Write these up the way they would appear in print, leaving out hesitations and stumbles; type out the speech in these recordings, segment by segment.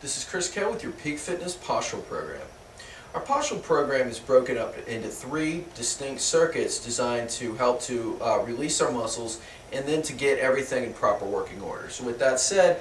This is Chris Kell with your Peak Fitness Postural Program. Our postural program is broken up into 3 distinct circuits designed to help to release our muscles and then to get everything in proper working order. So with that said,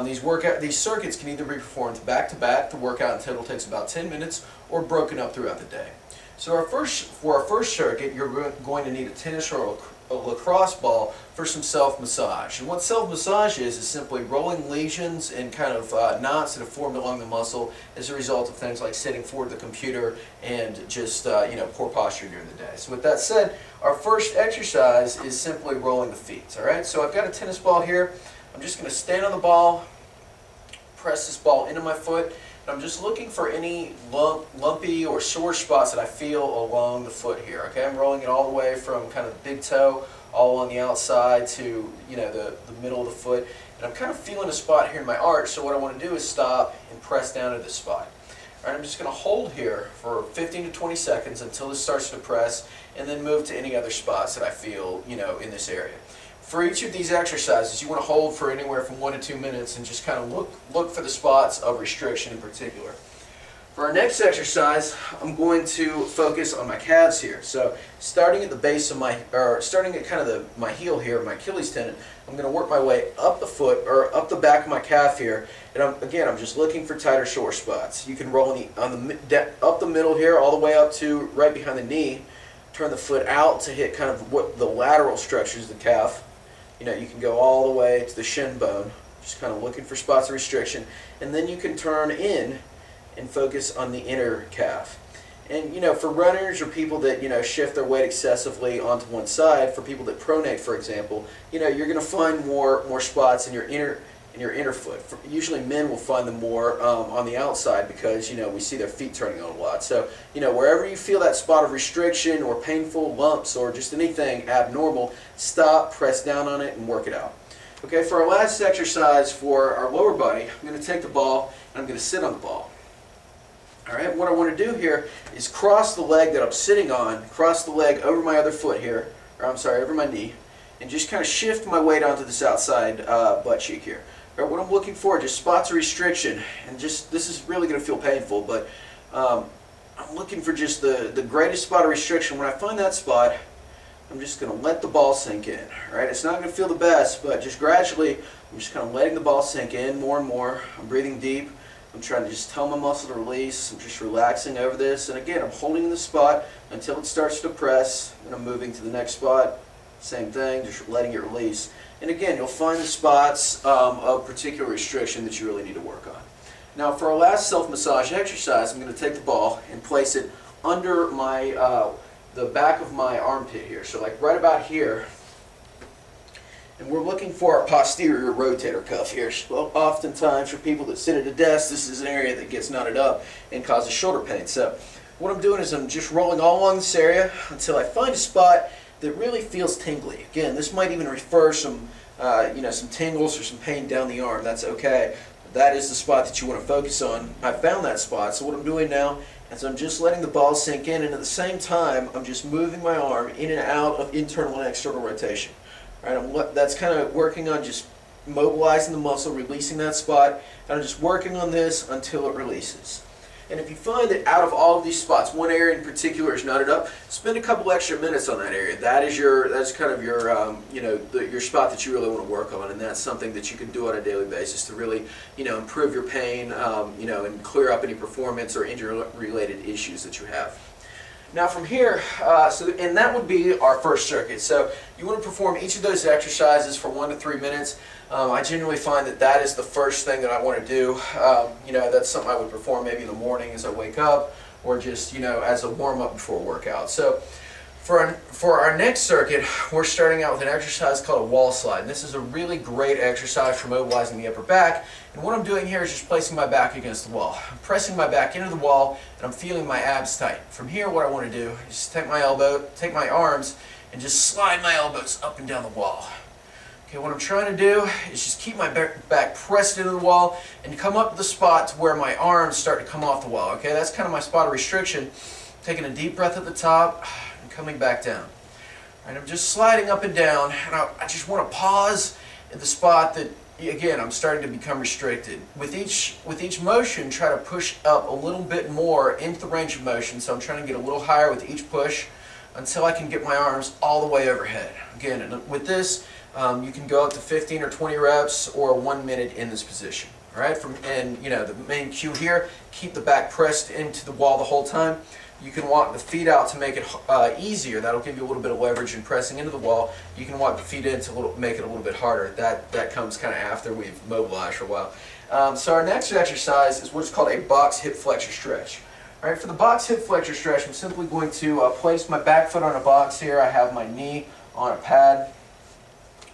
these circuits can either be performed back to back. The workout in total takes about 10 minutes, or broken up throughout the day. So for our first circuit, you're going to need a tennis or a lacrosse ball for some self-massage. And what self-massage is simply rolling lesions and kind of knots that have formed along the muscle as a result of things like sitting forward the computer and just poor posture during the day. So with that said, our first exercise is simply rolling the feet. All right. So I've got a tennis ball here. I'm just going to stand on the ball, press this ball into my foot. I'm just looking for any lumpy or sore spots that I feel along the foot here. Okay, I'm rolling it all the way from kind of the big toe all on the outside to the middle of the foot, and I'm kind of feeling a spot here in my arch. So what I want to do is stop and press down to this spot. All right, I'm just going to hold here for 15 to 20 seconds until this starts to press, and then move to any other spots that I feel in this area. For each of these exercises, you want to hold for anywhere from 1 to 2 minutes and just kind of look for the spots of restriction in particular. For our next exercise, I'm going to focus on my calves here. So starting at the base of starting at kind of my heel here, my Achilles tendon, I'm going to work my way up the foot or up the back of my calf here, and I'm just looking for tighter sore spots. You can roll up the middle here all the way up to right behind the knee. Turn the foot out to hit kind of what the lateral structures of the calf. You can go all the way to the shin bone, just kind of looking for spots of restriction, and then you can turn in and focus on the inner calf. And for runners or people that shift their weight excessively onto one side, for people that pronate, for example, you're going to find more spots in your inner foot. Usually men will find them more on the outside because we see their feet turning on a lot. So wherever you feel that spot of restriction or painful lumps or just anything abnormal, stop, press down on it, and work it out. Okay, for our last exercise for our lower body, I'm going to take the ball and I'm going to sit on the ball. All right, what I want to do here is cross the leg that I'm sitting on, cross the leg over my other foot here, or I'm sorry, over my knee, and just kind of shift my weight onto this outside butt cheek here. Right, what I'm looking for, just spots of restriction, and this is really going to feel painful, but I'm looking for just the greatest spot of restriction. When I find that spot, I'm just going to let the ball sink in. Right, it's not going to feel the best, but just gradually, I'm just kind of letting the ball sink in more and more. I'm breathing deep. I'm trying to just tell my muscle to release. I'm just relaxing over this, and again, I'm holding the spot until it starts to press, and I'm moving to the next spot. Same thing, just letting it release. And again, you'll find the spots of particular restriction that you really need to work on. Now for our last self-massage exercise, I'm going to take the ball and place it under the back of my armpit here. So like right about here. And we're looking for our posterior rotator cuff here. Well, oftentimes for people that sit at a desk, this is an area that gets knotted up and causes shoulder pain. So what I'm doing is I'm just rolling all along this area until I find a spot that really feels tingly. Again, this might even refer some tingles or some pain down the arm. That's okay. That is the spot that you want to focus on. I found that spot, so what I'm doing now is I'm just letting the ball sink in, and at the same time, I'm just moving my arm in and out of internal and external rotation. All right, that's kind of working on just mobilizing the muscle, releasing that spot, and I'm just working on this until it releases. And if you find that out of all of these spots, one area in particular is knotted up, spend a couple extra minutes on that area. That's kind of your your spot that you really want to work on, and that's something that you can do on a daily basis to really improve your pain, and clear up any performance or injury-related issues that you have. Now from here, and that would be our first circuit. So you want to perform each of those exercises for 1 to 3 minutes. I generally find that is the first thing that I want to do. That's something I would perform maybe in the morning as I wake up, or just as a warm-up before a workout. So for our next circuit, we're starting out with an exercise called a wall slide. And this is a really great exercise for mobilizing the upper back. And what I'm doing here is just placing my back against the wall. I'm pressing my back into the wall, and I'm feeling my abs tight. From here, what I want to do is take my arms, and just slide my elbows up and down the wall. Okay, what I'm trying to do is just keep my back pressed into the wall and come up to the spot to where my arms start to come off the wall. Okay, that's kind of my spot of restriction. Taking a deep breath at the top and coming back down. All right, I'm just sliding up and down, and I just want to pause at the spot that again, I'm starting to become restricted. With each motion, try to push up a little bit more into the range of motion. So I'm trying to get a little higher with each push until I can get my arms all the way overhead. Again, with this, you can go up to 15 or 20 reps or 1 minute in this position. All right, and the main cue here, keep the back pressed into the wall the whole time. You can walk the feet out to make it easier. That'll give you a little bit of leverage in pressing into the wall. You can walk the feet in to make it a little bit harder. That comes kind of after we've mobilized for a while. So our next exercise is what's called a box hip flexor stretch. All right, for the box hip flexor stretch, I'm simply going to place my back foot on a box here. I have my knee on a pad.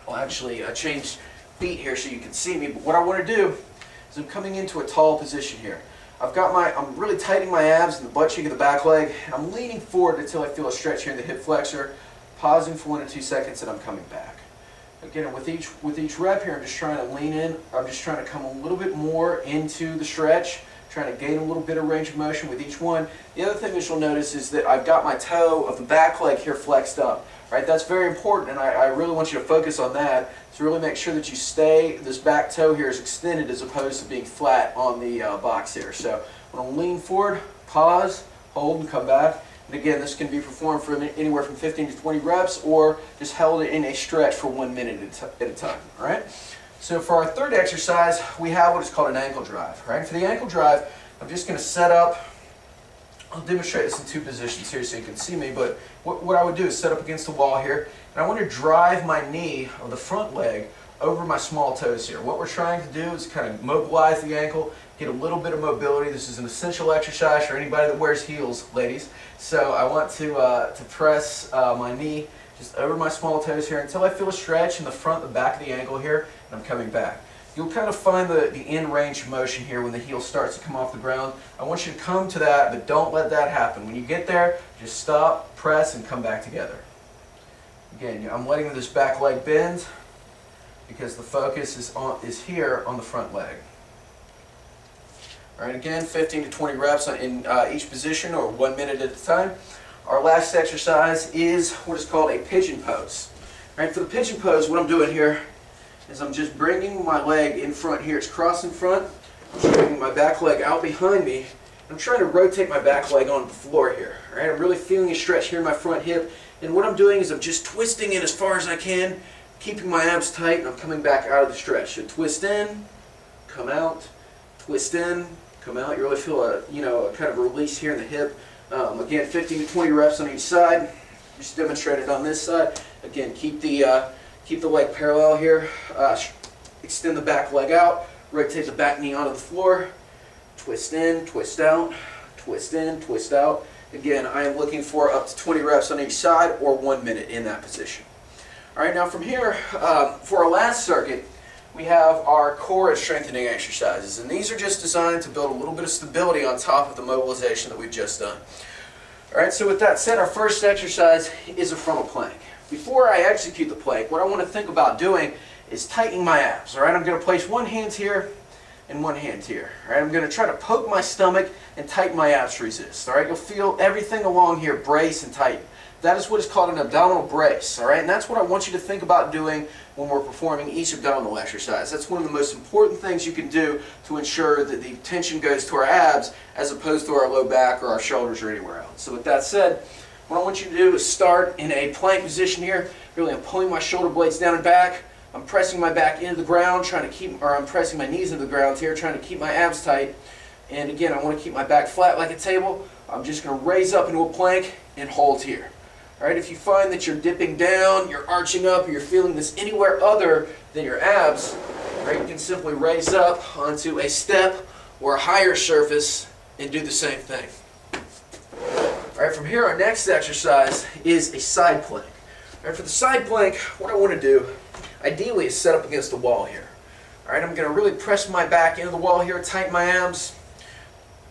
I'll actually change feet here so you can see me. But what I want to do is I'm coming into a tall position here. I'm really tightening my abs and the butt cheek of the back leg. I'm leaning forward until I feel a stretch here in the hip flexor, pausing for 1 or 2 seconds, and I'm coming back. Again, with each rep here, I'm just trying to lean in. I'm just trying to come a little bit more into the stretch, trying to gain a little bit of range of motion with each one. The other thing that you'll notice is that I've got my toe of the back leg here flexed up. Right, that's very important, and I really want you to focus on that. So really make sure that you stay, this back toe here is extended as opposed to being flat on the box here. So I'm going to lean forward, pause, hold, and come back. And again, this can be performed for anywhere from 15 to 20 reps or just held in a stretch for 1 minute at a time. All right? So for our third exercise, we have what is called an ankle drive. Right? For the ankle drive, I'm just going to set up. I'll demonstrate this in 2 positions here so you can see me, but what I would do is set up against the wall here, and I want to drive my knee of the front leg over my small toes here. What we're trying to do is kind of mobilize the ankle, get a little bit of mobility. This is an essential exercise for anybody that wears heels, ladies. So I want to press my knee just over my small toes here until I feel a stretch in the front, the back of the ankle here, and I'm coming back. You'll kind of find the end range of motion here when the heel starts to come off the ground. I want you to come to that, but don't let that happen. When you get there, just stop, press, and come back together. Again, I'm letting this back leg bend because the focus is here on the front leg. All right, again, 15 to 20 reps in each position or 1 minute at a time. Our last exercise is what is called a pigeon pose. All right, for the pigeon pose, what I'm doing here is I'm just bringing my leg in front here. It's crossed in front. I'm just bringing my back leg out behind me. I'm trying to rotate my back leg on the floor here. All right, I'm really feeling a stretch here in my front hip. And what I'm doing is I'm just twisting it as far as I can, keeping my abs tight, and I'm coming back out of the stretch. So twist in, come out, twist in, come out. You really feel a kind of a release here in the hip. Again, 15 to 20 reps on each side. Just demonstrated on this side. Again, keep the leg parallel here. Extend the back leg out. Rotate the back knee onto the floor. Twist in, twist out, twist in, twist out. Again, I am looking for up to 20 reps on each side or 1 minute in that position. All right, now from here, for our last circuit, we have our core and strengthening exercises. And these are just designed to build a little bit of stability on top of the mobilization that we've just done. All right, so with that said, our first exercise is a frontal plank. Before I execute the plank, what I want to think about doing is tightening my abs. All right, I'm going to place one hand here and one hand here. All right, I'm going to try to poke my stomach and tighten my abs to resist. All right, you'll feel everything along here brace and tighten. That is what is called an abdominal brace. All right, and that's what I want you to think about doing when we're performing each abdominal exercise. That's one of the most important things you can do to ensure that the tension goes to our abs as opposed to our low back or our shoulders or anywhere else. So with that said, what I want you to do is start in a plank position here. Really, I'm pulling my shoulder blades down and back. I'm pressing my back into the ground, I'm pressing my knees into the ground here, trying to keep my abs tight. And again, I want to keep my back flat like a table. I'm just going to raise up into a plank and hold here. All right, if you find that you're dipping down, you're arching up, or you're feeling this anywhere other than your abs, right, you can simply raise up onto a step or a higher surface and do the same thing. All right, from here, our next exercise is a side plank. All right, for the side plank, what I want to do, ideally, is set up against the wall here. All right, I'm going to really press my back into the wall here, tighten my abs,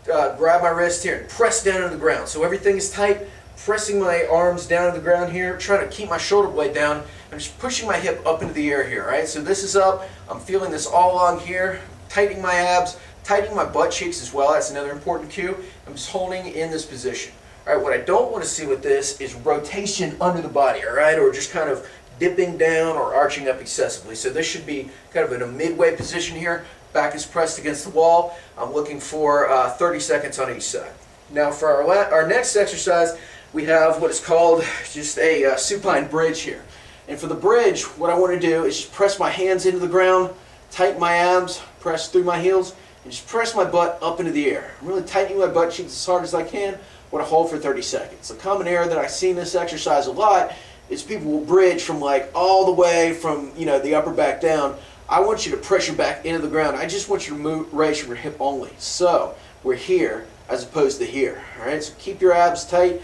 grab my wrist here, and press down into the ground. So everything is tight. Pressing my arms down to the ground here, trying to keep my shoulder blade down. I'm just pushing my hip up into the air here, right? So this is up. I'm feeling this all along here, tightening my abs, tightening my butt cheeks as well. That's another important cue. I'm just holding in this position. All right, what I don't want to see with this is rotation under the body, all right, or just kind of dipping down or arching up excessively. So this should be kind of in a midway position here. Back is pressed against the wall. I'm looking for 30 seconds on each side. Now for our next exercise, we have what is called just a supine bridge here. And for the bridge, what I want to do is just press my hands into the ground, tighten my abs, press through my heels, and just press my butt up into the air. I'm really tightening my butt cheeks as hard as I can. I want to hold for 30 seconds. A common error that I see in this exercise a lot is people will bridge from like all the way from the upper back down. I want you to press your back into the ground. I just want you to raise your hip only. So we're here as opposed to here. All right. So keep your abs tight.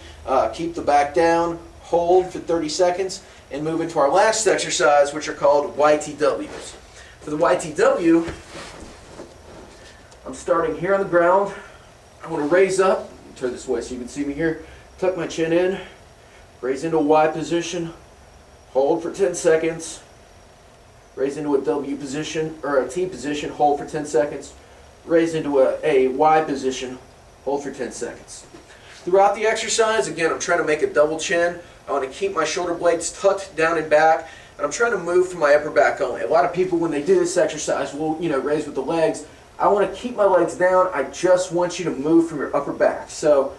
Keep the back down. Hold for 30 seconds, and move into our last exercise, which are called YTWs. For the YTW, I'm starting here on the ground. I want to raise up. Turn this way so you can see me here. Tuck my chin in. Raise into a Y position. Hold for 10 seconds. Raise into a W position, or a T position. Hold for 10 seconds. Raise into a Y position. Hold for 10 seconds. Throughout the exercise, again, I'm trying to make a double chin. I want to keep my shoulder blades tucked down and back, and I'm trying to move from my upper back only. A lot of people, when they do this exercise, will raise with the legs. I want to keep my legs down. I just want you to move from your upper back. So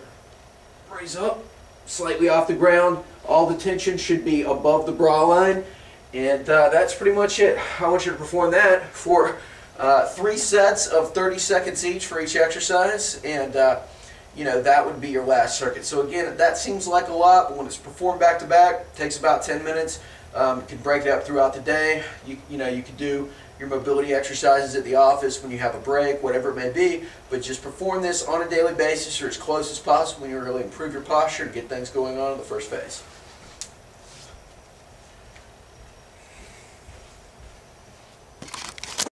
raise up, slightly off the ground. All the tension should be above the bra line, and that's pretty much it. I want you to perform that for 3 sets of 30 seconds each for each exercise, and that would be your last circuit. So again, that seems like a lot, but when it's performed back to back, it takes about 10 minutes. You can break it up throughout the day. You can do your mobility exercises at the office when you have a break, whatever it may be, but just perform this on a daily basis or as close as possible when you really improve your posture and get things going on in the first phase.